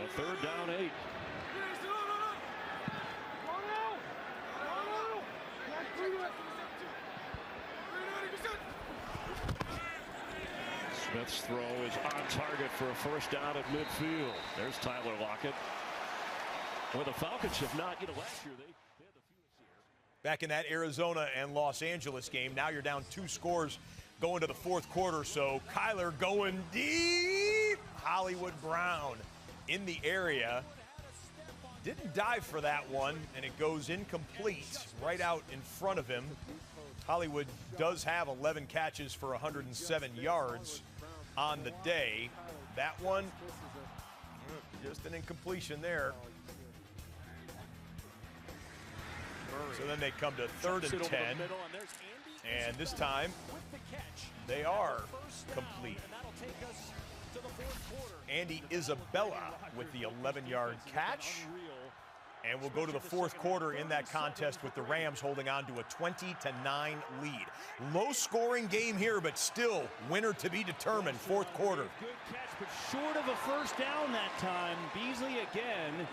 On 3rd down 8. Smith's throw is on target for a 1st down at midfield. There's Tyler Lockett. Well, the Falcons have not, last year they had the fewest here. Back in that Arizona and Los Angeles game, now you're down 2 scores going to the 4th quarter. So Kyler going deep. Hollywood Brown in the area. Didn't dive for that one, and it goes incomplete right out in front of him. Hollywood does have 11 catches for 107 yards on the day. That one, just an incompletion there. So then they come to 3rd and 10, and this time they are complete. Andy Isabella with the 11-yard catch. And we'll go to the 4th quarter in that contest with the Rams holding on to a 20-9 lead. Low-scoring game here, but still winner to be determined. 4th quarter. Good catch, but short of a 1st down that time. Beasley again.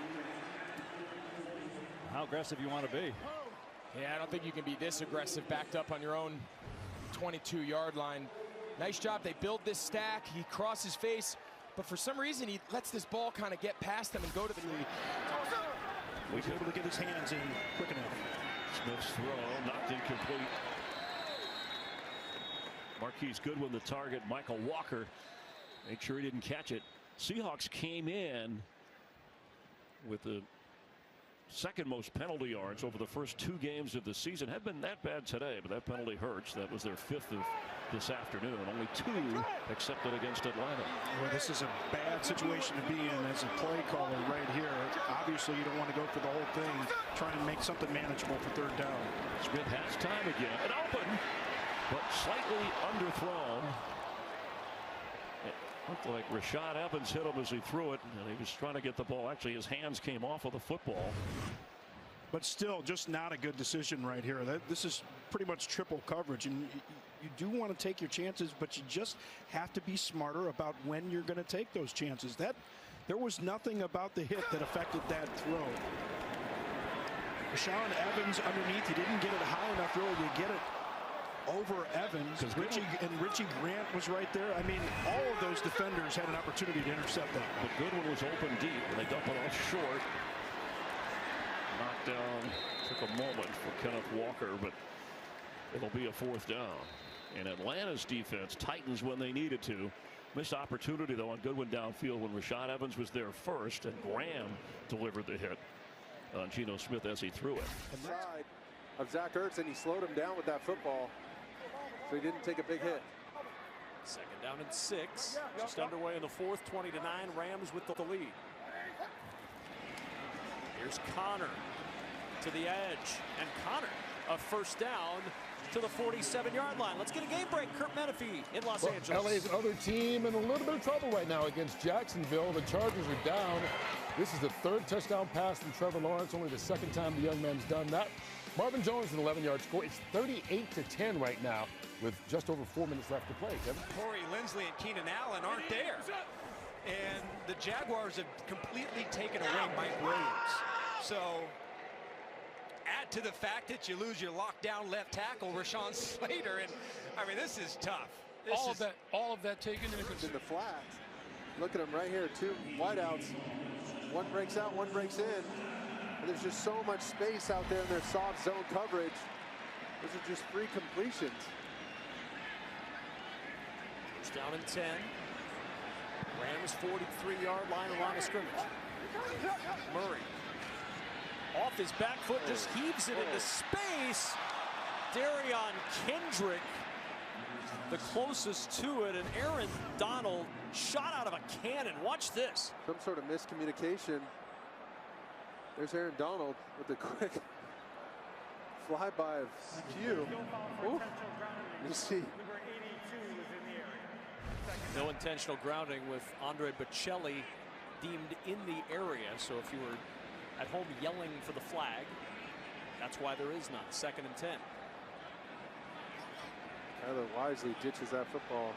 How aggressive you want to be? Yeah, I don't think you can be this aggressive backed up on your own 22-yard line. Nice job. They build this stack. He crosses face, but for some reason he lets this ball kind of get past him and go to the lead. He's able to get his hands in quick enough. Smith's throw knocked incomplete. Marquise Goodwin the target. Michael Walker make sure he didn't catch it. Seahawks came in with the 2nd most penalty yards over the first 2 games of the season. Hadn't been that bad today, but that penalty hurts. That was their 5th of this afternoon. Only 2 accepted against Atlanta. Well, this is a bad situation to be in as a play caller right here. Obviously, you don't want to go for the whole thing. Try and make something manageable for 3rd down. Smith has time again. And open, but slightly underthrown. It looked like Rashad Evans hit him as he threw it, and he was trying to get the ball. Actually, his hands came off of the football. But still, just not a good decision right here. This is pretty much triple coverage, and you do want to take your chances, but you just have to be smarter about when you're going to take those chances. There was nothing about the hit that affected that throw. Rashaan Evans underneath, he didn't get it high enough really to get it over Evans. Richie Grant was right there. I mean, all of those defenders had an opportunity to intercept that. But Goodwin was open deep, and they dump it off short. Knocked down. Took a moment for Kenneth Walker, but it'll be a 4th down. And Atlanta's defense tightens when they needed to. Missed opportunity, though, on Goodwin downfield when Rashad Evans was there first, and Graham delivered the hit on Geno Smith as he threw it. Side of Zach Ertz, and he slowed him down with that football, so he didn't take a big hit. 2nd down and 6. Just underway in the 4th. 20-9. Rams with the lead. Here's Connor to the edge, and Connor a 1st down to the 47-yard line. Let's get a game break. Kurt Menefee in Los Angeles. LA's other team in a little bit of trouble right now against Jacksonville. The Chargers are down. This is the 3rd touchdown pass from Trevor Lawrence, only the 2nd time the young man's done that. Marvin Jones an 11-yard score. It's 38-10 right now with just over 4 minutes left to play. Kevin? Corey Linsley and Keenan Allen aren't there. And the Jaguars have completely taken away Mike Williams. So add to the fact that you lose your lockdown left tackle, Rashawn Slater. And I mean, this is tough. All of that taken into consideration. In the flat. Look at them right here, 2 wideouts. One breaks out, one breaks in. And there's just so much space out there in their soft zone coverage. Those are just free completions. 1st down and 10. Rams 43-yard line of scrimmage. Murray off his back foot, just heaves it into space. Darion Kendrick the closest to it, and Aaron Donald shot out of a cannon. Watch this. Some sort of miscommunication. There's Aaron Donald with the quick flyby of Q. You see. No intentional grounding with Andre Bocelli deemed in the area. So if you were at home yelling for the flag, that's why there is none. 2nd and 10. Tyler wisely ditches that football.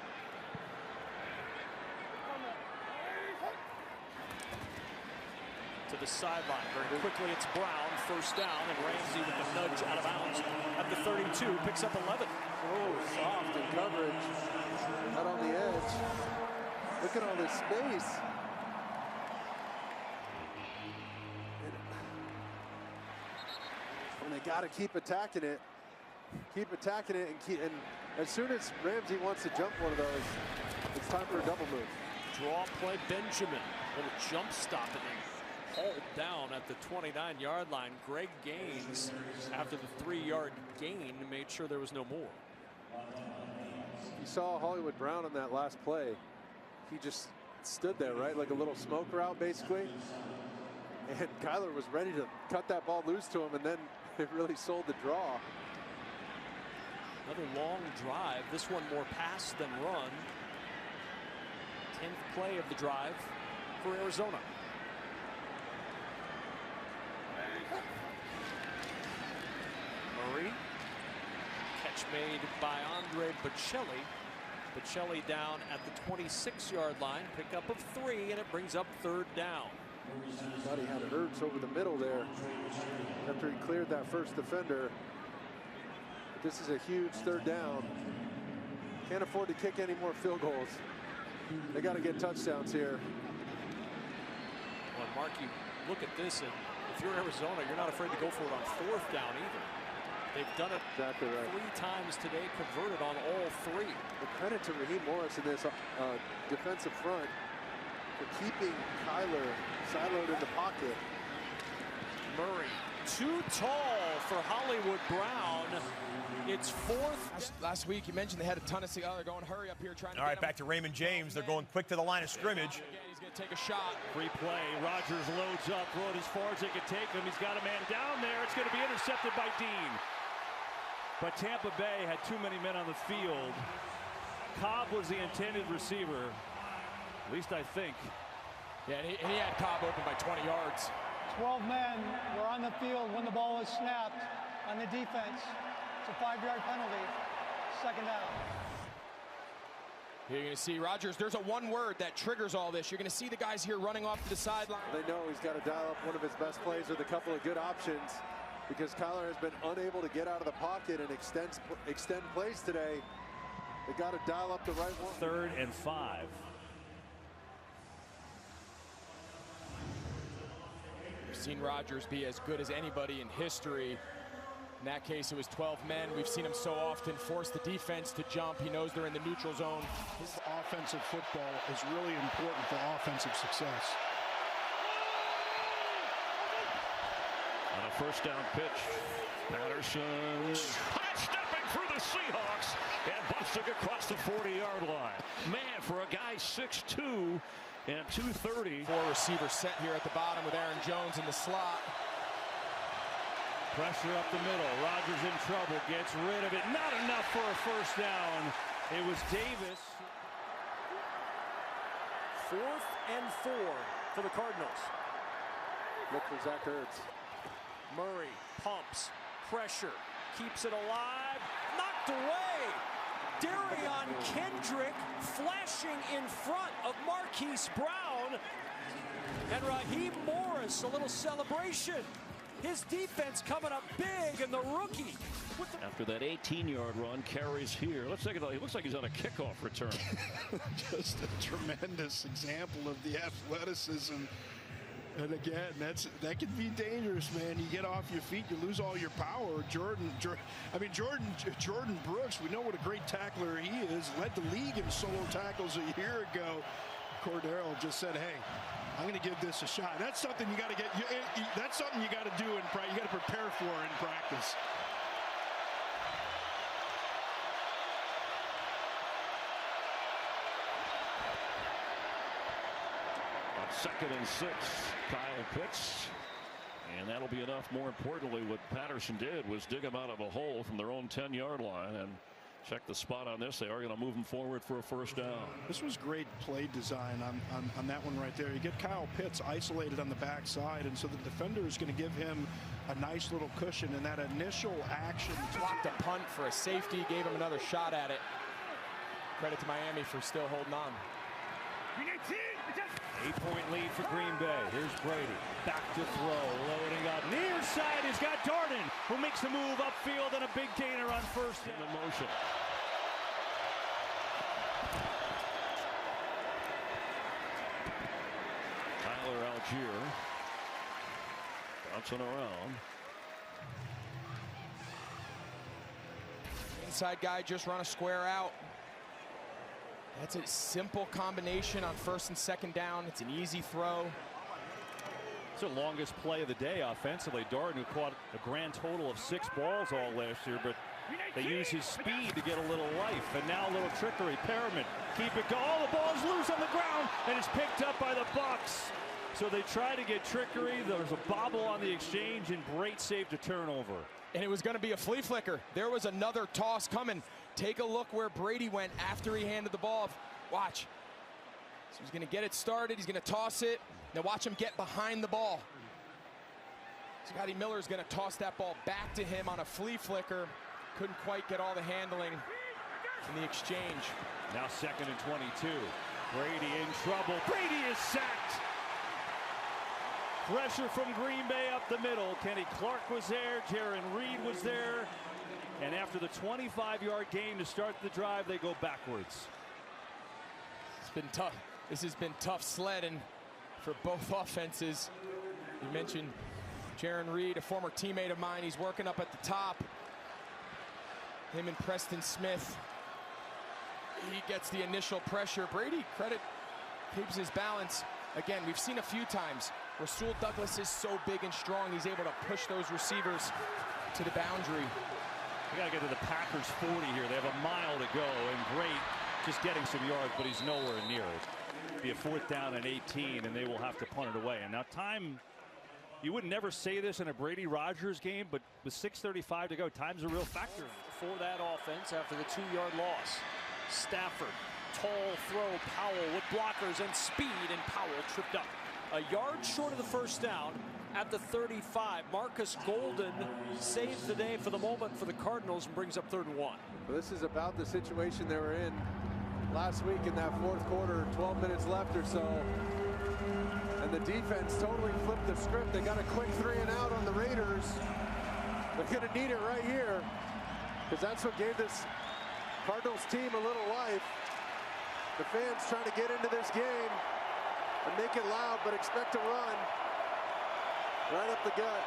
to the sideline. Very quickly, it's Brown, first down, and Ramsey with the nudge out of bounds at the 32, picks up 11. Oh, soft in coverage. Out on the edge. Look at all this space. And they got to keep attacking it. Keep attacking it, and as soon as Ramsey wants to jump one of those, it's time for a double move. Draw play, Benjamin. Little jump stop and then hauled down at the 29-yard line. Greg Gaines, after the 3-yard gain, made sure there was no more. You saw Hollywood Brown on that last play. He just stood there, right? Like a little smoke route, basically. And Kyler was ready to cut that ball loose to him, and then it really sold the draw. Another long drive. This one more pass than run. 10th play of the drive for Arizona. Murray. Catch made by Andre Bocelli. Bocelli down at the 26-yard line. Pickup of 3, and it brings up 3rd down. Thought he had Ertz over the middle there after he cleared that first defender. But this is a huge 3rd down. Can't afford to kick any more field goals. They got to get touchdowns here. Well, Mark, you look at this, and if you're Arizona, you're not afraid to go for it on 4th down either. They've done it exactly right. 3 times today, converted on all 3. The credit to Raheem Morris in this defensive front for keeping Kyler siloed in the pocket. Murray, too tall for Hollywood Brown. It's 4th. Last week you mentioned they had a ton of they're going hurry up here trying to All right, back to Raymond James. They're going quick to the line of scrimmage. Again, he's going to take a shot. Free play. Rodgers loads up, throw it as far as they can take him. He's got a man down there. It's going to be intercepted by Dean. But Tampa Bay had too many men on the field. Cobb was the intended receiver, at least I think. Yeah, and he had Cobb open by 20 yards. 12 men were on the field when the ball was snapped on the defense. It's a 5-yard penalty. 2nd down. You're going to see Rodgers. There's a one word that triggers all this. You're going to see the guys here running off to the sideline. They know he's got to dial up one of his best plays with a couple of good options because Kyler has been unable to get out of the pocket and extend plays today. They got to dial up the right one. 3rd and 5. We've seen Rodgers be as good as anybody in history. In that case, it was 12 men. We've seen him so often force the defense to jump. He knows they're in the neutral zone. His offensive football is really important for offensive success. On a 1st down pitch, Patterson high-stepping through the Seahawks and busting across the 40-yard line. Man, for a guy 6'2", and 230. 4 receivers set here at the bottom with Aaron Jones in the slot. Pressure up the middle. Rodgers in trouble. Gets rid of it. Not enough for a 1st down. It was Davis. 4th and 4 for the Cardinals. Look for Zach Ertz. Murray pumps. Pressure. Keeps it alive. Knocked away. Darion Kendrick flashing in front of Marquise Brown. And Raheem Morris, a little celebration. His defense coming up big, and the rookie. After that 18-yard run, carries here. Let's take it. He looks like he's on a kickoff return. Just a tremendous example of the athleticism. And again, that can be dangerous, man. You get off your feet, you lose all your power. Jordan Brooks, we know what a great tackler he is. Led the league in solo tackles a year ago. Cordero just said, "Hey, I'm going to give this a shot." That's something you got to get. That's something you got to do in practice. You got to prepare for in practice. On 2nd and 6, Kyle Pitts. And that'll be enough. More importantly, what Patterson did was dig him out of a hole from their own 10-yard line. And check the spot on this. They are going to move him forward for a 1st down. This was great play design on that one right there. You get Kyle Pitts isolated on the backside, and so the defender is going to give him a nice little cushion in that initial action. Blocked a punt for a safety, gave him another shot at it. Credit to Miami for still holding on. 8-point lead for Green Bay. Here's Brady. Back to throw. Loading up. Near side. He's got Darden, who makes a move upfield and a big gainer on first down. In the motion. Tyler Algier bouncing around. Inside guy just run a square out. That's a simple combination on first and second down. It's an easy throw. It's the longest play of the day offensively. Darden, who caught a grand total of 6 balls all last year, but they use his speed to get a little life. And now a little trickery. Perriman, keep it going. Oh, the ball's loose on the ground, and it's picked up by the Bucs. So they try to get trickery. There's a bobble on the exchange, and Brate saved a turnover. And it was going to be a flea flicker. There was another toss coming. Take a look where Brady went after he handed the ball. Watch. So he's going to get it started. He's going to toss it. Now watch him get behind the ball. Scotty Miller is going to toss that ball back to him on a flea flicker. Couldn't quite get all the handling in the exchange. Now 2nd and 22. Brady in trouble. Brady is sacked. Pressure from Green Bay up the middle. Kenny Clark was there. Jaron Reed was there. And after the 25-yard gain to start the drive, they go backwards. It's been tough. This has been tough sledding for both offenses. You mentioned Jaron Reed, a former teammate of mine. He's working up at the top. Him and Preston Smith. He gets the initial pressure. Brady, credit, keeps his balance. Again, we've seen a few times. Rasul Douglas is so big and strong, he's able to push those receivers to the boundary. We got to get to the Packers 40 here. They have a mile to go, and Brate just getting some yards, but he's nowhere near it. It'll be a 4th down and 18, and they will have to punt it away. And now time, you would never say this in a Brady Rodgers game, but with 6:35 to go, time's a real factor for that offense after the 2-yard loss. Stafford, tall throw, Powell with blockers and speed, and Powell tripped up. A yard short of the first down at the 35. Marcus Golden saves the day for the moment for the Cardinals and brings up 3rd and 1. Well, this is about the situation they were in last week in that 4th quarter, 12 minutes left or so. And the defense totally flipped the script. They got a quick 3 and out on the Raiders. They're going to need it right here, because that's what gave this Cardinals team a little life. The fans trying to get into this game and make it loud, but expect to run right up the gut.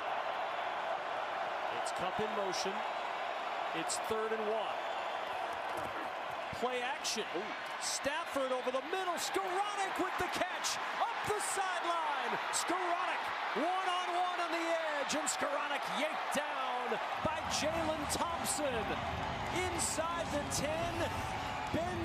It's Cup in motion. It's 3rd and 1. Play action. Ooh. Stafford over the middle. Skoranek with the catch. Up the sideline. Skoranek one-on-one on the edge. And Skoranek yanked down by Jalen Thompson. Inside the 10. Ben